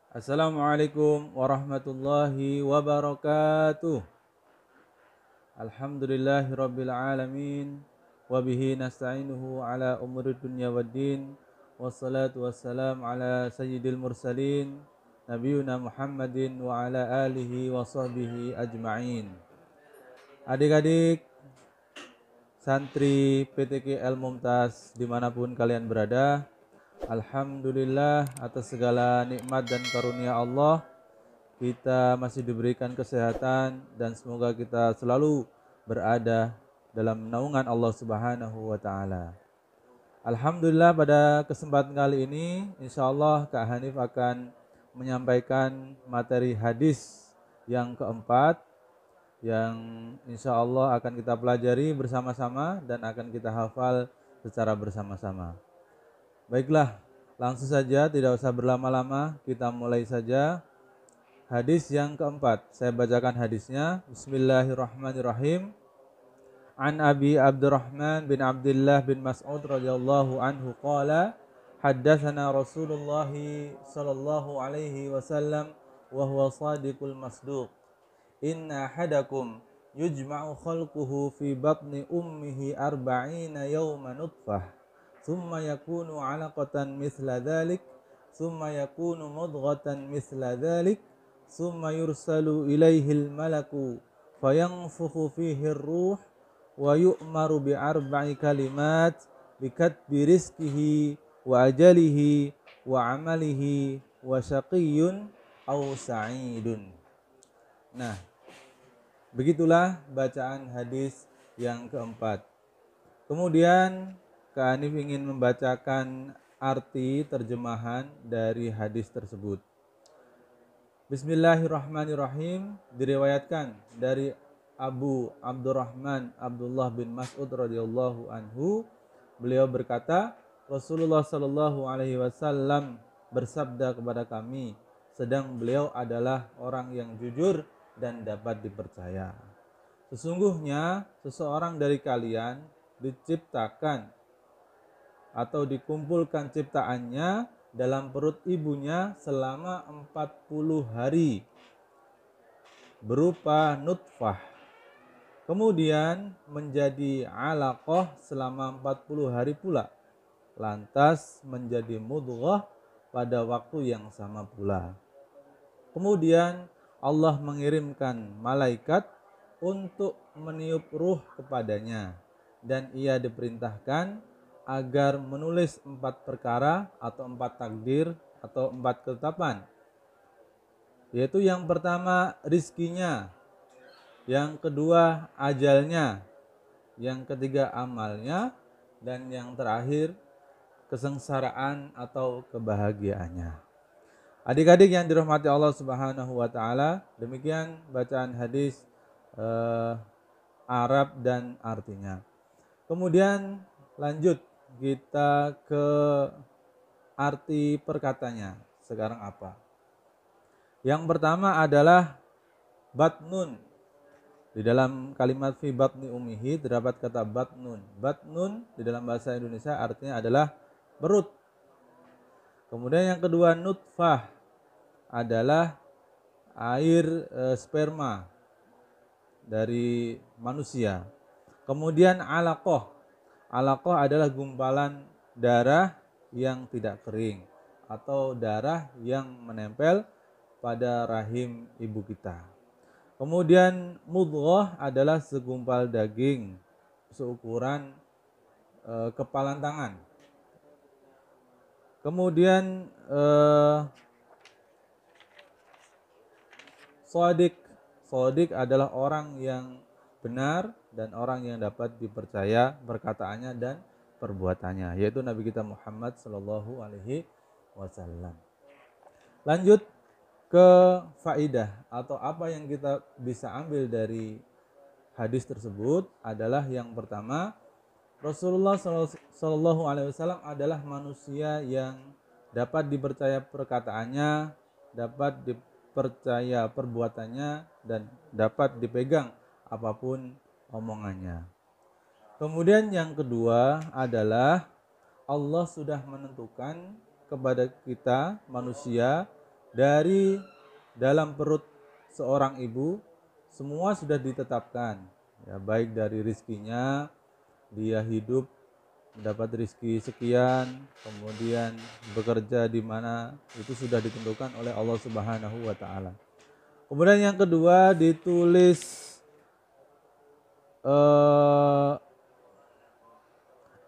Assalamualaikum warahmatullahi wabarakatuh. Alhamdulillahirabbil alamin wa bihi nasta'inuhu ala umuri dunya waddin. Wassalatu wassalamu ala sayyidil mursalin nabiyuna Muhammadin wa ala alihi wa sahbihi ajma'in. Adik-adik santri PTK El Mumtaz dimanapun kalian berada, alhamdulillah atas segala nikmat dan karunia Allah, kita masih diberikan kesehatan dan semoga kita selalu berada dalam naungan Allah Subhanahu wa taala. Alhamdulillah pada kesempatan kali ini insyaallah Kak Hanif akan menyampaikan materi hadis yang keempat yang insyaallah akan kita pelajari bersama-sama dan akan kita hafal secara bersama-sama. Baiklah, langsung saja tidak usah berlama-lama, kita mulai saja. Hadis yang keempat, saya bacakan hadisnya. Bismillahirrahmanirrahim. An Abi Abdurrahman bin Abdullah bin Mas'ud radhiyallahu anhu qala haddatsana Rasulullah sallallahu alaihi wasallam wa huwa shadiqul masduq. Inna ahadakum yujma'u khalquhu fi batni ummihi arba'ina yawma nutfah thumma yakunu 'alaqatan mithla dhalik thumma yakunu mudghatan mithla dhalik thumma yursalu ilaihil malaku fayanfukhu fihi ar-ruh wa yu'maru bi arba'i kalimat bikatbi rizqihi wa ajalihi wa amalihi wa syaqiyyun aw sa'idun. Nah, begitulah bacaan hadis yang keempat. Kemudian Kak Hanif ingin membacakan arti terjemahan dari hadis tersebut. Bismillahirrahmanirrahim. Diriwayatkan dari Abu Abdurrahman Abdullah bin Mas'ud radhiyallahu anhu, beliau berkata, Rasulullah sallallahu alaihi wasallam bersabda kepada kami, sedang beliau adalah orang yang jujur dan dapat dipercaya. Sesungguhnya seseorang dari kalian diciptakan atau dikumpulkan ciptaannya dalam perut ibunya selama 40 hari berupa nutfah, kemudian menjadi alaqah selama 40 hari pula, lantas menjadi mudghah pada waktu yang sama pula. Kemudian Allah mengirimkan malaikat untuk meniup ruh kepadanya, dan ia diperintahkan agar menulis 4 perkara atau 4 takdir atau 4 ketetapan, yaitu yang pertama rizkinya, yang kedua ajalnya, yang ketiga amalnya, dan yang terakhir kesengsaraan atau kebahagiaannya. Adik-adik yang dirahmati Allah Subhanahu wa taala, demikian bacaan hadis Arab dan artinya. Kemudian lanjut kita ke arti perkatanya. Sekarang apa? Yang pertama adalah batnun. Di dalam kalimat fi batni ummihi terdapat kata batnun. Batnun di dalam bahasa Indonesia artinya adalah perut. Kemudian yang kedua nutfah adalah air sperma dari manusia. Kemudian alaqah. Alaqah adalah gumpalan darah yang tidak kering atau darah yang menempel pada rahim ibu kita. Kemudian mudghah adalah segumpal daging seukuran kepalan tangan. Kemudian Shadiq adalah orang yang benar dan orang yang dapat dipercaya perkataannya dan perbuatannya, yaitu Nabi kita Muhammad sallallahu alaihi wasallam. Lanjut ke faidah atau apa yang kita bisa ambil dari hadis tersebut adalah yang pertama, Rasulullah sallallahu alaihi wasallam adalah manusia yang dapat dipercaya perkataannya, dapat dipercaya perbuatannya, dan dapat dipegang apapun omongannya. Kemudian yang kedua adalah Allah sudah menentukan kepada kita manusia dari dalam perut seorang ibu semua sudah ditetapkan, ya, baik dari rizkinya, dia hidup mendapat rizki sekian, kemudian bekerja di mana, itu sudah ditentukan oleh Allah Subhanahu wa taala. Kemudian yang kedua ditulis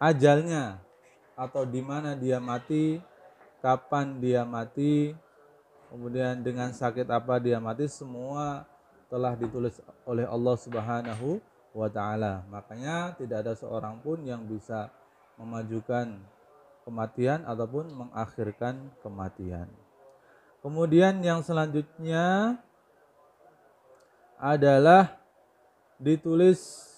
ajalnya, atau di mana dia mati, kapan dia mati, kemudian dengan sakit apa dia mati, semua telah ditulis oleh Allah Subhanahu wa taala. Makanya tidak ada seorang pun yang bisa memajukan kematian ataupun mengakhirkan kematian. Kemudian yang selanjutnya adalah ditulis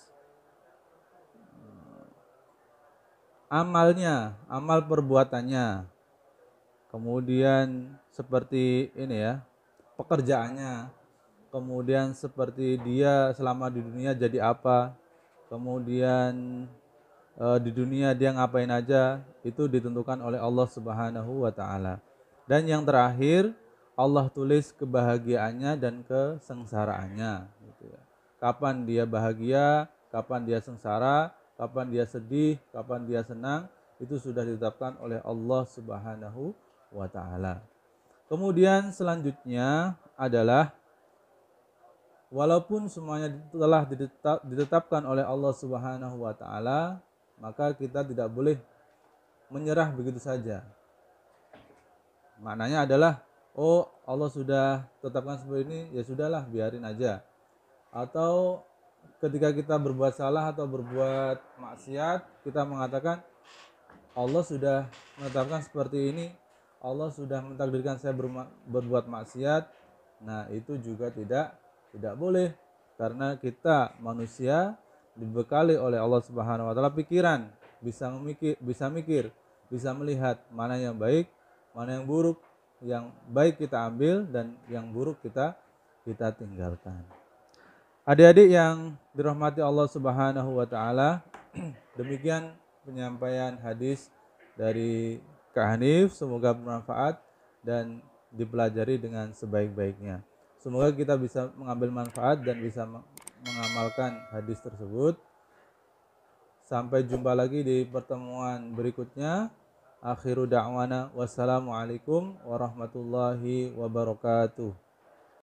amalnya, amal perbuatannya. Kemudian seperti ini ya, pekerjaannya. Kemudian seperti dia selama di dunia jadi apa. Kemudian di dunia dia ngapain aja, itu ditentukan oleh Allah Subhanahu wa taala. Dan yang terakhir, Allah tulis kebahagiaannya dan kesengsaraannya gitu ya. Kapan dia bahagia, kapan dia sengsara, kapan dia sedih, kapan dia senang, itu sudah ditetapkan oleh Allah Subhanahu wa taala. Kemudian selanjutnya adalah walaupun semuanya telah ditetapkan oleh Allah Subhanahu wa taala, maka kita tidak boleh menyerah begitu saja. Maknanya adalah, oh Allah sudah tetapkan seperti ini, ya sudahlah, biarin aja. Atau ketika kita berbuat salah atau berbuat maksiat, kita mengatakan Allah sudah menetapkan seperti ini, Allah sudah mentakdirkan saya berbuat maksiat. Nah, itu juga tidak boleh, karena kita manusia dibekali oleh Allah Subhanahu wa taala pikiran, bisa mikir, bisa melihat mana yang baik, mana yang buruk. Yang baik kita ambil dan yang buruk kita tinggalkan. Adik-adik yang dirahmati Allah Subhanahu wa taala, demikian penyampaian hadis dari Kak Hanif, semoga bermanfaat dan dipelajari dengan sebaik-baiknya. Semoga kita bisa mengambil manfaat dan bisa mengamalkan hadis tersebut. Sampai jumpa lagi di pertemuan berikutnya. Akhiru da'wana wassalamualaikum warahmatullahi wabarakatuh.